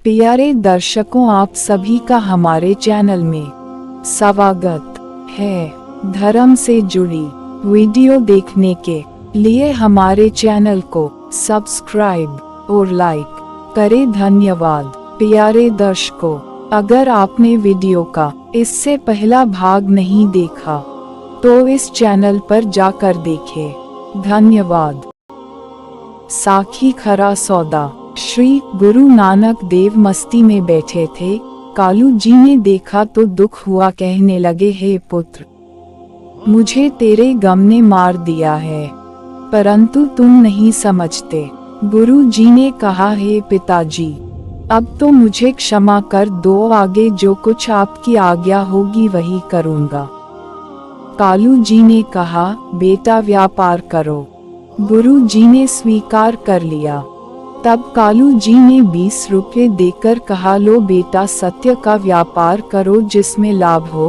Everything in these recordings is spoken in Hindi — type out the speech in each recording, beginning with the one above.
प्यारे दर्शकों, आप सभी का हमारे चैनल में स्वागत है। धर्म से जुड़ी वीडियो देखने के लिए हमारे चैनल को सब्सक्राइब और लाइक करें। धन्यवाद। प्यारे दर्शकों, अगर आपने वीडियो का इससे पहला भाग नहीं देखा तो इस चैनल पर जाकर देखें। धन्यवाद। साखी खरा सौदा। श्री गुरु नानक देव मस्ती में बैठे थे। कालू जी ने देखा तो दुख हुआ, कहने लगे, हे पुत्र, मुझे तेरे गम ने मार दिया है, परंतु तुम नहीं समझते। गुरु जी ने कहा, हे पिताजी, अब तो मुझे क्षमा कर दो, आगे जो कुछ आपकी आज्ञा होगी वही करूँगा। कालू जी ने कहा, बेटा व्यापार करो। गुरु जी ने स्वीकार कर लिया। तब कालू जी ने 20 रुपये देकर कहा, लो बेटा, सत्य का व्यापार करो जिसमें लाभ हो।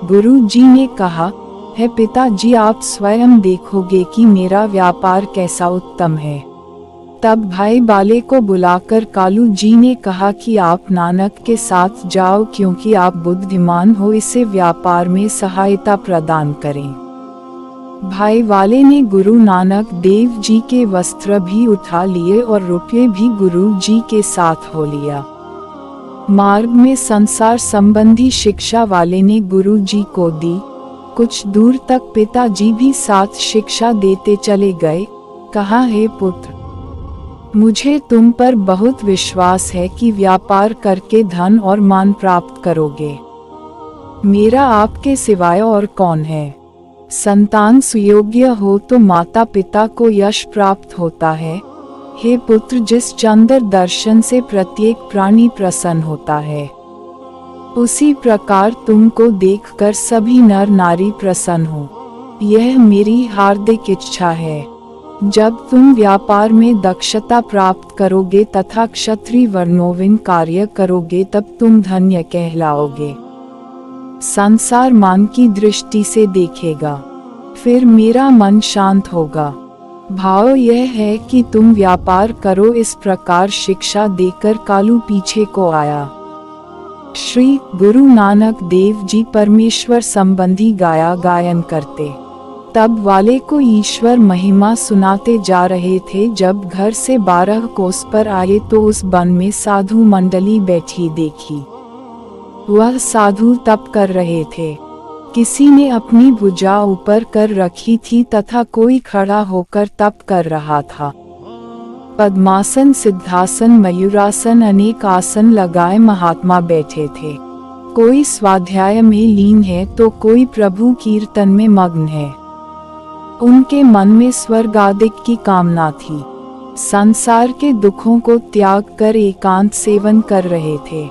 गुरु जी ने कहा, है पिताजी, आप स्वयं देखोगे कि मेरा व्यापार कैसा उत्तम है। तब भाई बाले को बुलाकर कालू जी ने कहा कि आप नानक के साथ जाओ, क्योंकि आप बुद्धिमान हो, इसे व्यापार में सहायता प्रदान करें। भाई वाले ने गुरु नानक देव जी के वस्त्र भी उठा लिए और रुपये भी गुरु जी के साथ हो लिया। मार्ग में संसार संबंधी शिक्षा वाले ने गुरु जी को दी। कुछ दूर तक पिताजी भी साथ शिक्षा देते चले गए। कहा, हे पुत्र, मुझे तुम पर बहुत विश्वास है कि व्यापार करके धन और मान प्राप्त करोगे। मेरा आपके सिवाय और कौन है। संतान सुयोग्य हो तो माता पिता को यश प्राप्त होता है। हे पुत्र, जिस चंद्र दर्शन से प्रत्येक प्राणी प्रसन्न होता है, उसी प्रकार तुमको देखकर सभी नर नारी प्रसन्न हो, यह मेरी हार्दिक इच्छा है। जब तुम व्यापार में दक्षता प्राप्त करोगे तथा क्षत्रिय वर्णोविन कार्य करोगे, तब तुम धन्य कहलाओगे। संसार मान की दृष्टि से देखेगा, फिर मेरा मन शांत होगा। भाव यह है कि तुम व्यापार करो। इस प्रकार शिक्षा देकर कालू पीछे को आया। श्री गुरु नानक देव जी परमेश्वर संबंधी गायन करते। तब वाले को ईश्वर महिमा सुनाते जा रहे थे। जब घर से 12 कोस पर आए तो उस वन में साधु मंडली बैठी देखी। वह साधु तप कर रहे थे। किसी ने अपनी भुजा ऊपर कर रखी थी तथा कोई खड़ा होकर तप कर रहा था। पद्मासन, सिद्धासन, मयूरासन, अनेक आसन लगाए महात्मा बैठे थे। कोई स्वाध्याय में लीन है तो कोई प्रभु कीर्तन में मग्न है। उनके मन में स्वर्ग आदि की कामना थी। संसार के दुखों को त्याग कर एकांत सेवन कर रहे थे।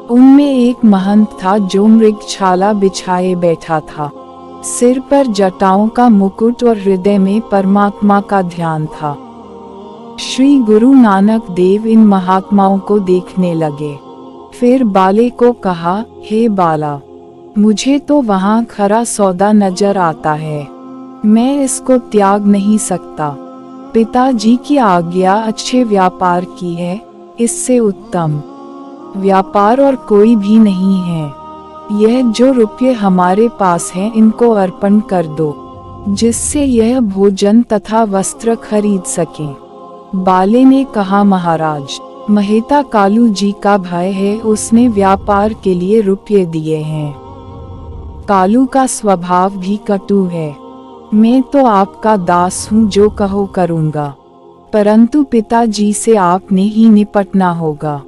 उनमें एक महंत था जो मृगछाला बिछाए बैठा था। सिर पर जटाओं का मुकुट और हृदय में परमात्मा का ध्यान था। श्री गुरु नानक देव इन महात्माओं को देखने लगे। फिर बाले को कहा, हे बाला, मुझे तो वहाँ खरा सौदा नजर आता है, मैं इसको त्याग नहीं सकता। पिताजी की आज्ञा अच्छे व्यापार की है, इससे उत्तम व्यापार और कोई भी नहीं है। यह जो रुपये हमारे पास हैं, इनको अर्पण कर दो, जिससे यह भोजन तथा वस्त्र खरीद सकें। बाले ने कहा, महाराज, महेता कालू जी का भय है, उसने व्यापार के लिए रुपये दिए हैं। कालू का स्वभाव भी कटु है। मैं तो आपका दास हूँ, जो कहो करूँगा, परंतु पिताजी से आपने ही निपटना होगा,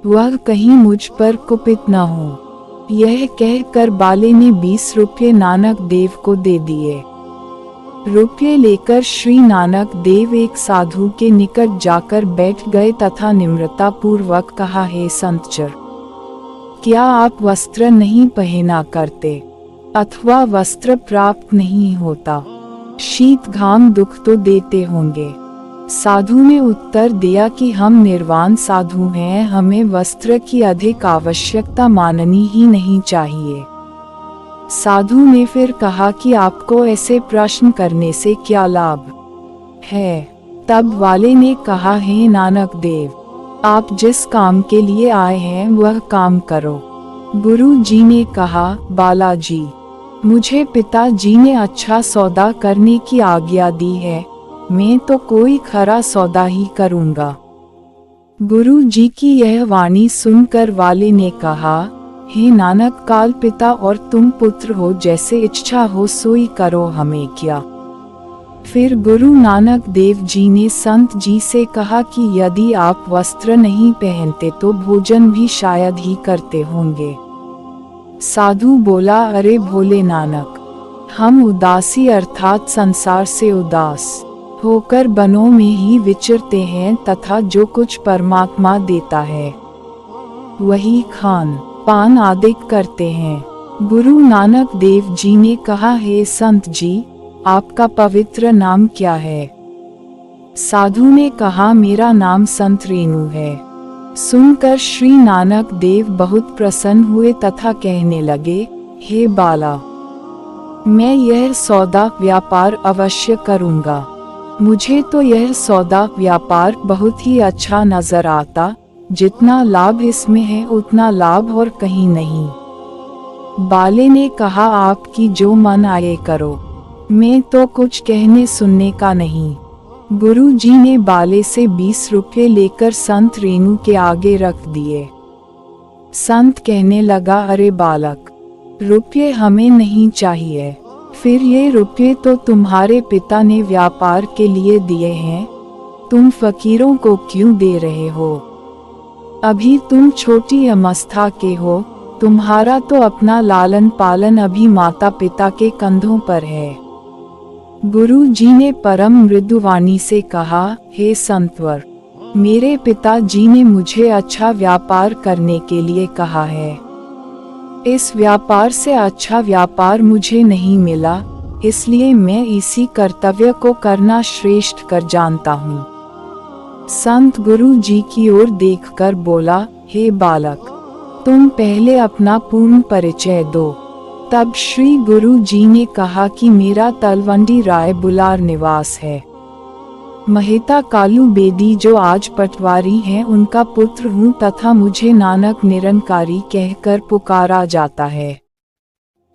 वह कहीं मुझ पर कुपित न हो। यह कहकर बाले ने 20 रुपये नानक देव को दे दिए। रुपये लेकर श्री नानक देव एक साधु के निकट जाकर बैठ गए तथा निम्रता पूर्वक कहा, हे संतचर, क्या आप वस्त्र नहीं पहना करते अथवा वस्त्र प्राप्त नहीं होता? शीत घाम दुख तो देते होंगे। साधु ने उत्तर दिया कि हम निर्वाण साधु हैं, हमें वस्त्र की अधिक आवश्यकता माननी ही नहीं चाहिए। साधु ने फिर कहा कि आपको ऐसे प्रश्न करने से क्या लाभ है? तब वाले ने कहा, हे नानक देव, आप जिस काम के लिए आए हैं वह काम करो। गुरु जी ने कहा, बालाजी, मुझे पिताजी ने अच्छा सौदा करने की आज्ञा दी है, मैं तो कोई खरा सौदा ही करूँगा। गुरु जी की यह वाणी सुनकर वाले ने कहा, हे नानक, काल पिता और तुम पुत्र हो, जैसे इच्छा हो सोई करो, हमें क्या। फिर गुरु नानक देव जी ने संत जी से कहा कि यदि आप वस्त्र नहीं पहनते तो भोजन भी शायद ही करते होंगे। साधु बोला, अरे भोले नानक, हम उदासी अर्थात संसार से उदास होकर बनों में ही विचरते हैं तथा जो कुछ परमात्मा देता है वही खान पान आदि करते हैं। गुरु नानक देव जी ने कहा, हे संत जी, आपका पवित्र नाम क्या है? साधु ने कहा, मेरा नाम संत रेणु है। सुनकर श्री नानक देव बहुत प्रसन्न हुए तथा कहने लगे, हे बाला, मैं यह सौदा व्यापार अवश्य करूँगा। मुझे तो यह सौदा व्यापार बहुत ही अच्छा नजर आता, जितना लाभ इसमें है उतना लाभ और कहीं नहीं। बाले ने कहा, आपकी जो मन आए करो, मैं तो कुछ कहने सुनने का नहीं। गुरु जी ने बाले से 20 रुपये लेकर संत रेणु के आगे रख दिए। संत कहने लगा, अरे बालक, रुपये हमें नहीं चाहिए, फिर ये रुपये तो तुम्हारे पिता ने व्यापार के लिए दिए हैं, तुम फकीरों को क्यों दे रहे हो? अभी तुम छोटी अवस्था के हो, तुम्हारा तो अपना लालन पालन अभी माता पिता के कंधों पर है। गुरु जी ने परम मृदुवाणी से कहा, हे संतवर, मेरे पिताजी ने मुझे अच्छा व्यापार करने के लिए कहा है। इस व्यापार से अच्छा व्यापार मुझे नहीं मिला, इसलिए मैं इसी कर्तव्य को करना श्रेष्ठ कर जानता हूँ। संत गुरु जी की ओर देखकर बोला, हे बालक, तुम पहले अपना पूर्ण परिचय दो। तब श्री गुरु जी ने कहा कि मेरा तलवंडी राय बुलार निवास है। महता कालू बेदी जो आज पटवारी हैं उनका पुत्र हूँ तथा मुझे नानक निरंकारी कहकर पुकारा जाता है।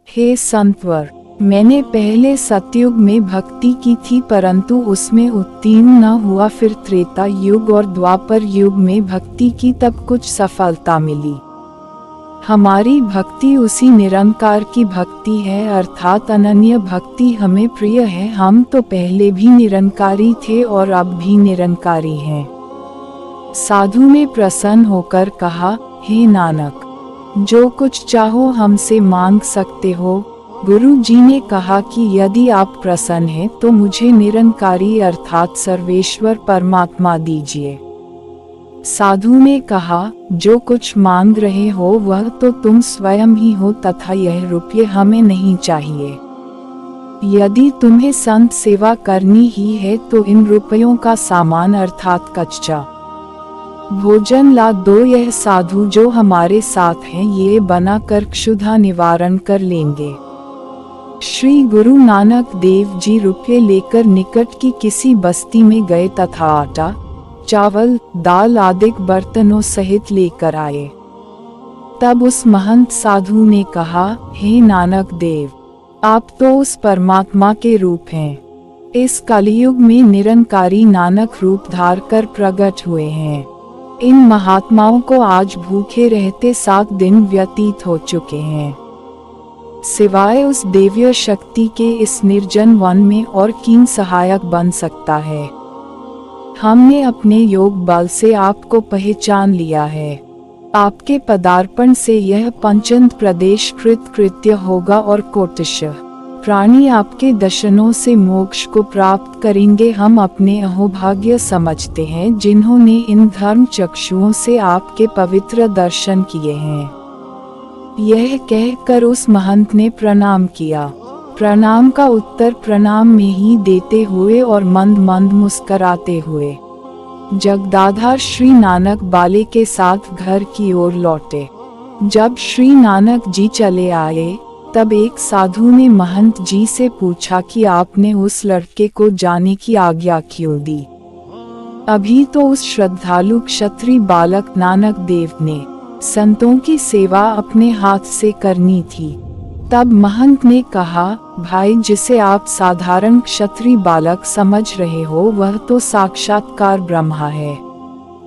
हे संतवर, मैंने पहले सतयुग में भक्ति की थी परंतु उसमें उत्तीर्ण न हुआ, फिर त्रेता युग और द्वापर युग में भक्ति की तब कुछ सफलता मिली। हमारी भक्ति उसी निरंकार की भक्ति है, अर्थात अनन्य भक्ति हमें प्रिय है। हम तो पहले भी निरंकारी थे और अब भी निरंकारी हैं। साधु ने प्रसन्न होकर कहा, हे नानक, जो कुछ चाहो हमसे मांग सकते हो। गुरु जी ने कहा कि यदि आप प्रसन्न हैं तो मुझे निरंकारी अर्थात सर्वेश्वर परमात्मा दीजिए। साधु ने कहा, जो कुछ मांग रहे हो वह तो तुम स्वयं ही हो तथा यह रुपये हमें नहीं चाहिए। यदि तुम्हें संत सेवा करनी ही है तो इन रुपयों का सामान अर्थात कच्चा भोजन ला दो। यह साधु जो हमारे साथ हैं ये बनाकर क्षुधा निवारण कर लेंगे। श्री गुरु नानक देव जी रुपये लेकर निकट की किसी बस्ती में गए तथा आटा, चावल, दाल आदि बर्तनों सहित लेकर आए। तब उस महंत साधु ने कहा, हे नानक देव, आप तो उस परमात्मा के रूप हैं। इस कलयुग में निरंकारी नानक रूप धार कर प्रकट हुए हैं। इन महात्माओं को आज भूखे रहते 7 दिन व्यतीत हो चुके हैं। सिवाय उस देव्य शक्ति के इस निर्जन वन में और किन सहायक बन सकता है। हमने अपने योग बल से आपको पहचान लिया है। आपके पदार्पण से यह पंचंत प्रदेश कृत्य होगा और कोटिशः प्राणी आपके दर्शनों से मोक्ष को प्राप्त करेंगे। हम अपने अहोभाग्य समझते हैं जिन्होंने इन धर्म चक्षुओं से आपके पवित्र दर्शन किए हैं। यह कहकर उस महंत ने प्रणाम किया। प्रणाम का उत्तर प्रणाम में ही देते हुए और मंद मंद मुस्कराते हुए जगदाधार श्री नानक बाले के साथ घर की ओर लौटे। जब श्री नानक जी चले आए तब एक साधु ने महंत जी से पूछा कि आपने उस लड़के को जाने की आज्ञा क्यों दी? अभी तो उस श्रद्धालु क्षत्रिय बालक नानक देव ने संतों की सेवा अपने हाथ से करनी थी। तब महंत ने कहा, भाई जिसे आप साधारण क्षत्रिय बालक समझ रहे हो वह तो साक्षात्कार ब्रह्मा है,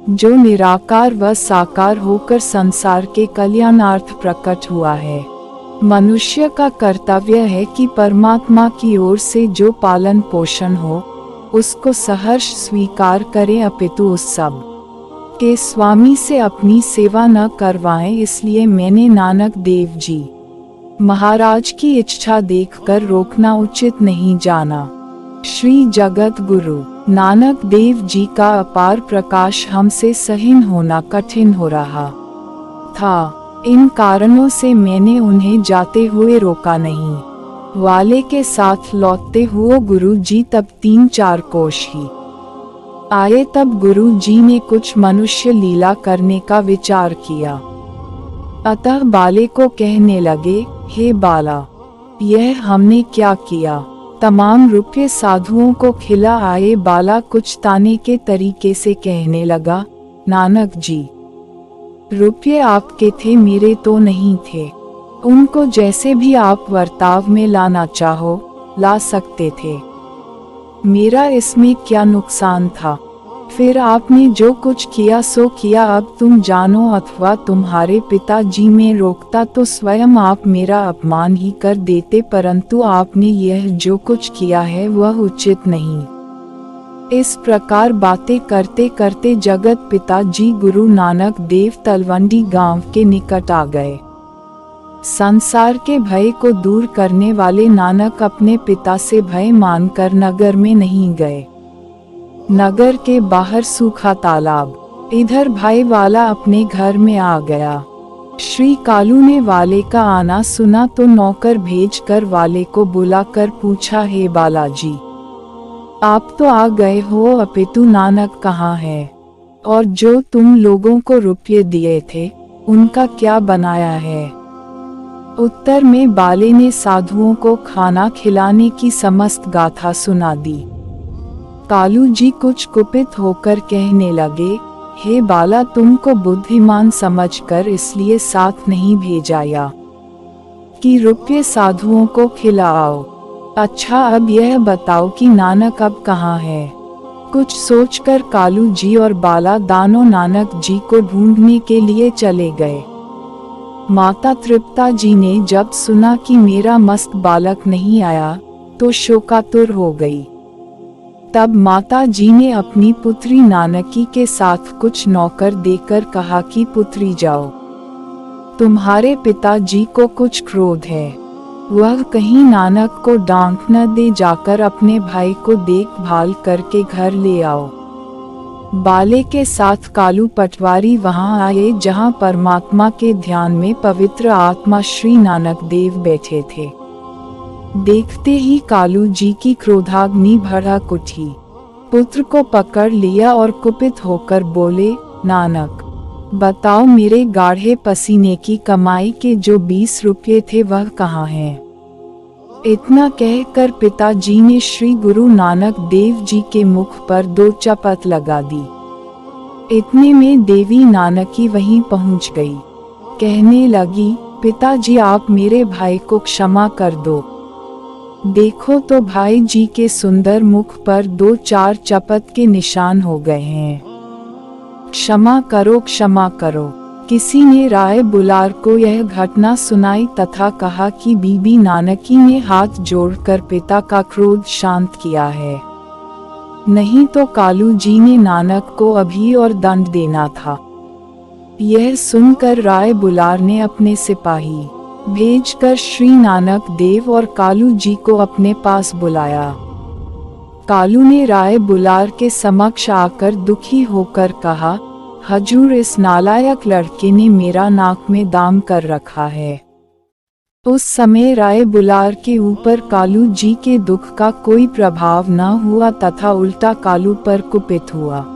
जो निराकार व साकार होकर संसार के कल्याणार्थ प्रकट हुआ है। मनुष्य का कर्तव्य है कि परमात्मा की ओर से जो पालन पोषण हो उसको सहर्ष स्वीकार करें, अपितु उस सब के स्वामी से अपनी सेवा न करवाएं। इसलिए मैंने नानक देव जी महाराज की इच्छा देखकर रोकना उचित नहीं जाना। श्री जगत गुरु नानक देव जी का अपार प्रकाश हमसे सहन होना कठिन हो रहा था। इन कारणों से मैंने उन्हें जाते हुए रोका नहीं। वाले के साथ लौटते हुए गुरु जी तब 3-4 कोश ही आए। तब गुरु जी ने कुछ मनुष्य लीला करने का विचार किया। अतः बाले को कहने लगे, हे बाला, यह हमने क्या किया? तमाम रुपये साधुओं को खिला आए। बाला कुछ ताने के तरीके से कहने लगा, नानक जी, रुपये आपके थे, मेरे तो नहीं थे। उनको जैसे भी आप वर्ताव में लाना चाहो ला सकते थे, मेरा इसमें क्या नुकसान था? फिर आपने जो कुछ किया सो किया, अब तुम जानो। अथवा तुम्हारे पिताजी में रोकता तो स्वयं आप मेरा अपमान ही कर देते, परंतु आपने यह जो कुछ किया है वह उचित नहीं। इस प्रकार बातें करते करते जगत पिता जी गुरु नानक देव तलवंडी गांव के निकट आ गए। संसार के भय को दूर करने वाले नानक अपने पिता से भय मानकर नगर में नहीं गए। नगर के बाहर सूखा तालाब, इधर भाई वाला अपने घर में आ गया। श्री कालू ने वाले का आना सुना तो नौकर भेजकर वाले को बुलाकर पूछा, हे बालाजी, आप तो आ गए हो, अपितु नानक कहाँ है? और जो तुम लोगों को रुपये दिए थे उनका क्या बनाया है? उत्तर में बाले ने साधुओं को खाना खिलाने की समस्त गाथा सुना दी। कालू जी कुछ कुपित होकर कहने लगे, हे बाला, तुमको बुद्धिमान समझकर इसलिए साथ नहीं भेजा या कि रुपये साधुओं को खिलाओ। अच्छा, अब यह बताओ कि नानक अब कहाँ है? कुछ सोचकर कालू जी और बाला दानों नानक जी को ढूंढने के लिए चले गए। माता तृप्ता जी ने जब सुना कि मेरा मस्त बालक नहीं आया तो शोकातुर हो गई। तब माता जी ने अपनी पुत्री नानकी के साथ कुछ नौकर देकर कहा कि पुत्री जाओ, तुम्हारे पिताजी को कुछ क्रोध है, वह कहीं नानक को डांट न दे, जाकर अपने भाई को देखभाल करके घर ले आओ। बाले के साथ कालू पटवारी वहां आए, जहां परमात्मा के ध्यान में पवित्र आत्मा श्री नानक देव बैठे थे। देखते ही कालू जी की क्रोधाग्नि भड़क उठी, पुत्र को पकड़ लिया और कुपित होकर बोले, नानक, बताओ मेरे गाढ़े पसीने की कमाई के जो 20 रुपये थे वह कहाँ हैं? इतना कहकर पिताजी ने श्री गुरु नानक देव जी के मुख पर 2 चपत लगा दी। इतने में देवी नानकी वहीं पहुंच गई। कहने लगी, पिताजी, आप मेरे भाई को क्षमा कर दो। देखो तो भाई जी के सुंदर मुख पर 2-4 चपत के निशान हो गए हैं। क्षमा करो, क्षमा करो। किसी ने राय बुलार को यह घटना सुनाई तथा कहा कि बीबी नानकी ने हाथ जोड़कर पिता का क्रोध शांत किया है, नहीं तो कालू जी ने नानक को अभी और दंड देना था। यह सुनकर राय बुलार ने अपने सिपाही भेजकर श्री नानक देव और कालू जी को अपने पास बुलाया। कालू ने राय बुलार के समक्ष आकर दुखी होकर कहा, हजूर, इस नालायक लड़के ने मेरा नाक में दाम कर रखा है। उस समय राय बुलार के ऊपर कालू जी के दुख का कोई प्रभाव न हुआ तथा उल्टा कालू पर कुपित हुआ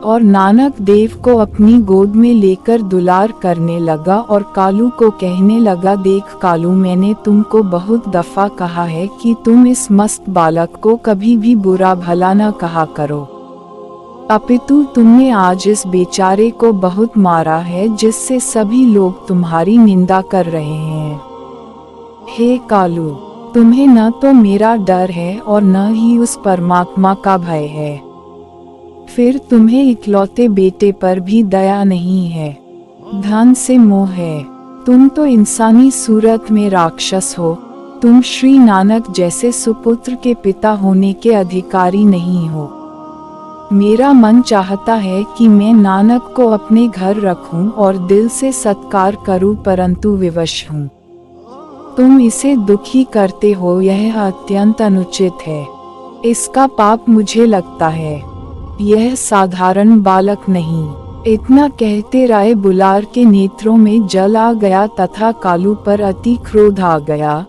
और नानक देव को अपनी गोद में लेकर दुलार करने लगा और कालू को कहने लगा, देख कालू, मैंने तुमको बहुत दफा कहा है कि तुम इस मस्त बालक को कभी भी बुरा भला न कहा करो। अपितु तुमने आज इस बेचारे को बहुत मारा है, जिससे सभी लोग तुम्हारी निंदा कर रहे हैं। हे कालू, तुम्हें न तो मेरा डर है और न ही उस परमात्मा का भय है। फिर तुम्हें इकलौते बेटे पर भी दया नहीं है। धन से मोह है। तुम तो इंसानी सूरत में राक्षस हो। तुम श्री नानक जैसे सुपुत्र के पिता होने के अधिकारी नहीं हो। मेरा मन चाहता है कि मैं नानक को अपने घर रखूं और दिल से सत्कार करूं, परंतु विवश हूं। तुम इसे दुखी करते हो, यह अत्यंत अनुचित है। इसका पाप मुझे लगता है। यह साधारण बालक नहीं। इतना कहते राय बुलार के नेत्रों में जल आ गया तथा कालू पर अति क्रोध आ गया।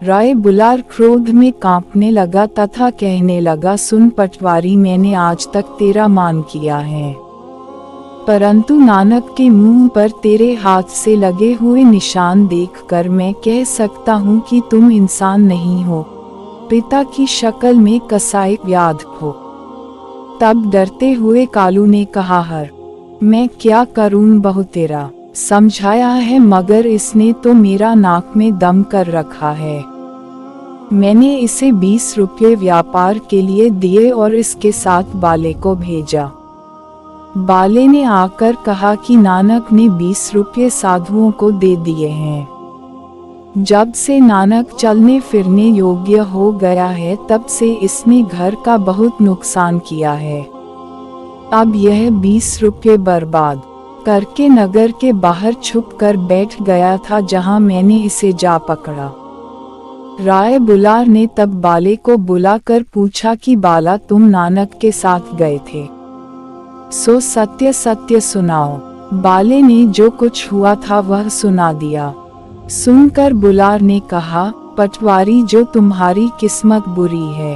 राय बुलार क्रोध में कांपने लगा तथा कहने लगा, सुन पटवारी, मैंने आज तक तेरा मान किया है, परंतु नानक के मुंह पर तेरे हाथ से लगे हुए निशान देखकर मैं कह सकता हूँ कि तुम इंसान नहीं हो, पिता की शक्ल में कसाई व्याध हो। तब डरते हुए कालू ने कहा, हर मैं क्या करूं, बहु तेरा समझाया है, मगर इसने तो मेरा नाक में दम कर रखा है। मैंने इसे 20 रुपये व्यापार के लिए दिए और इसके साथ बाले को भेजा। बाले ने आकर कहा कि नानक ने 20 रुपये साधुओं को दे दिए हैं। जब से नानक चलने फिरने योग्य हो गया है, तब से इसने घर का बहुत नुकसान किया है। अब यह 20 रुपये बर्बाद करके नगर के बाहर छुप कर बैठ गया था, जहां मैंने इसे जा पकड़ा। राय बुलार ने तब बाले को बुलाकर पूछा कि बाला, तुम नानक के साथ गए थे, सो सत्य सत्य सुनाओ। बाले ने जो कुछ हुआ था वह सुना दिया। सुनकर बुलार ने कहा, पटवारी, जो तुम्हारी किस्मत बुरी है।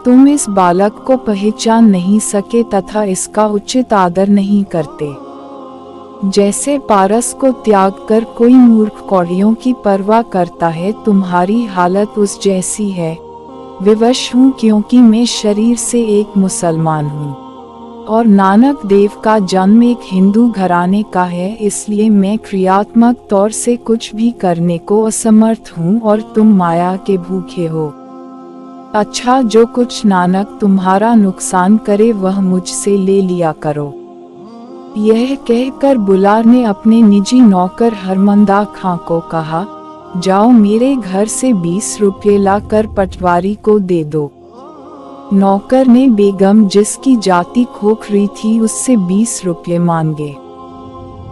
तुम इस बालक को पहचान नहीं सके तथा इसका उचित आदर नहीं करते। जैसे पारस को त्याग कर कोई मूर्ख कौड़ियों की परवाह करता है, तुम्हारी हालत उस जैसी है। विवश हूँ क्योंकि मैं शरीर से एक मुसलमान हूँ और नानक देव का जन्म एक हिंदू घराने का है, इसलिए मैं क्रियात्मक तौर से कुछ भी करने को असमर्थ हूँ और तुम माया के भूखे हो। अच्छा, जो कुछ नानक तुम्हारा नुकसान करे वह मुझसे ले लिया करो। यह कहकर बुलार ने अपने निजी नौकर हरमंदा खां को कहा, जाओ मेरे घर से 20 रुपये लाकर पटवारी को दे दो। नौकर ने बेगम, जिसकी जाति खोखरी थी, उससे 20 रुपये मांगे।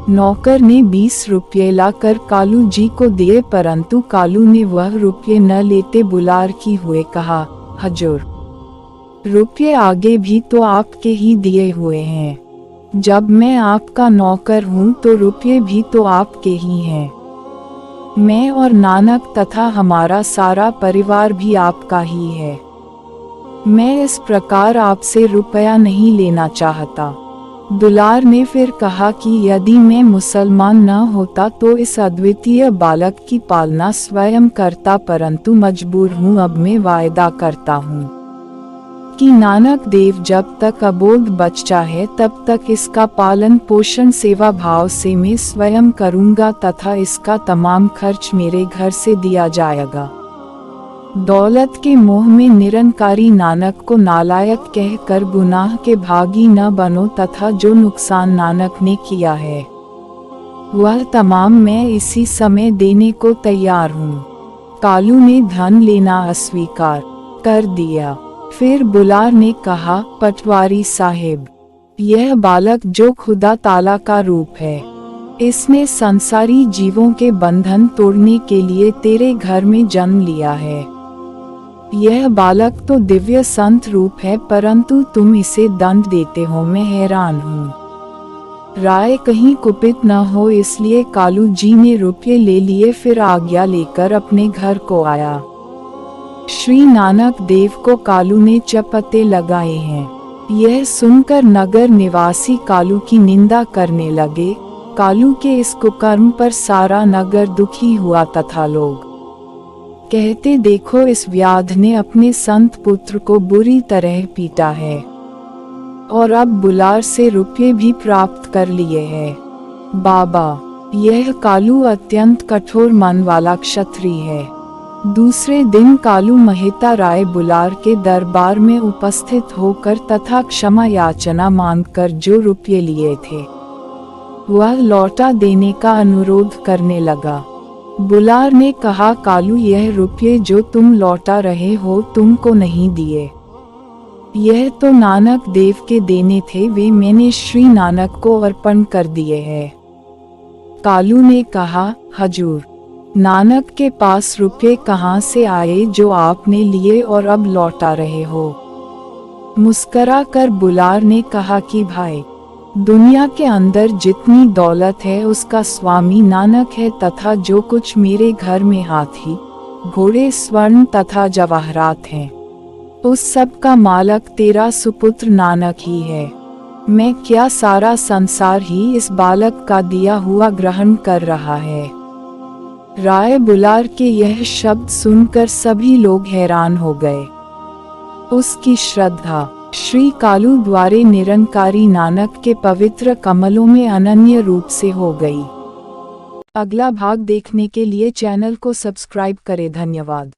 नौकर ने 20 रुपये लाकर कालू जी को दिए, परंतु कालू ने वह रुपये न लेते बुलार की हुए कहा, हजूर, रुपये आगे भी तो आपके ही दिए हुए हैं। जब मैं आपका नौकर हूँ तो रुपये भी तो आपके ही हैं। मैं और नानक तथा हमारा सारा परिवार भी आपका ही है। मैं इस प्रकार आपसे रुपया नहीं लेना चाहता। दुलार ने फिर कहा कि यदि मैं मुसलमान न होता तो इस अद्वितीय बालक की पालना स्वयं करता, परंतु मजबूर हूँ। अब मैं वायदा करता हूँ कि नानक देव जब तक अबोध बच्चा है तब तक इसका पालन पोषण सेवा भाव से मैं स्वयं करूँगा तथा इसका तमाम खर्च मेरे घर से दिया जाएगा। दौलत के मोह में निरंकारी नानक को नालायक कहकर गुनाह के भागी न बनो तथा जो नुकसान नानक ने किया है वह तमाम मैं इसी समय देने को तैयार हूँ। कालू ने धन लेना अस्वीकार कर दिया। फिर बुलार ने कहा, पटवारी साहिब, यह बालक जो खुदा ताला का रूप है, इसने संसारी जीवों के बंधन तोड़ने के लिए तेरे घर में जन्म लिया है। यह बालक तो दिव्य संत रूप है, परंतु तुम इसे दंड देते हो, मैं हैरान हूँ। राय कहीं कुपित न हो इसलिए कालू जी ने रुपये ले लिए, फिर आज्ञा लेकर अपने घर को आया। श्री नानक देव को कालू ने चपटे लगाए हैं। यह सुनकर नगर निवासी कालू की निंदा करने लगे। कालू के इस कुकर्म पर सारा नगर दुखी हुआ तथा लोग कहते, देखो इस व्याध ने अपने संत पुत्र को बुरी तरह पीटा है। और अब बुलार से रुपये भी प्राप्त कर लिए हैं। बाबा, यह कालू अत्यंत कठोर मन वाला क्षत्रिय है। दूसरे दिन कालू मेहता राय बुलार के दरबार में उपस्थित होकर तथा क्षमा याचना मांगकर जो रुपये लिए थे वह लौटा देने का अनुरोध करने लगा। बुलार ने कहा, कालू, यह रुपये जो तुम लौटा रहे हो तुमको नहीं दिए, यह तो नानक देव के देने थे, वे मैंने श्री नानक को अर्पण कर दिए हैं। कालू ने कहा, हजूर, नानक के पास रुपये कहाँ से आए जो आपने लिए और अब लौटा रहे हो? मुस्करा कर बुलार ने कहा कि भाई, दुनिया के अंदर जितनी दौलत है उसका स्वामी नानक है तथा जो कुछ मेरे घर में हाथी, घोड़े, स्वर्ण तथा जवाहरात हैं, उस सब का मालक तेरा सुपुत्र नानक ही है। मैं क्या, सारा संसार ही इस बालक का दिया हुआ ग्रहण कर रहा है। राय बुलार के यह शब्द सुनकर सभी लोग हैरान हो गए। उसकी श्रद्धा श्री कालू द्वारे निरंकारी नानक के पवित्र कमलों में अनन्य रूप से हो गई। अगला भाग देखने के लिए चैनल को सब्सक्राइब करें। धन्यवाद।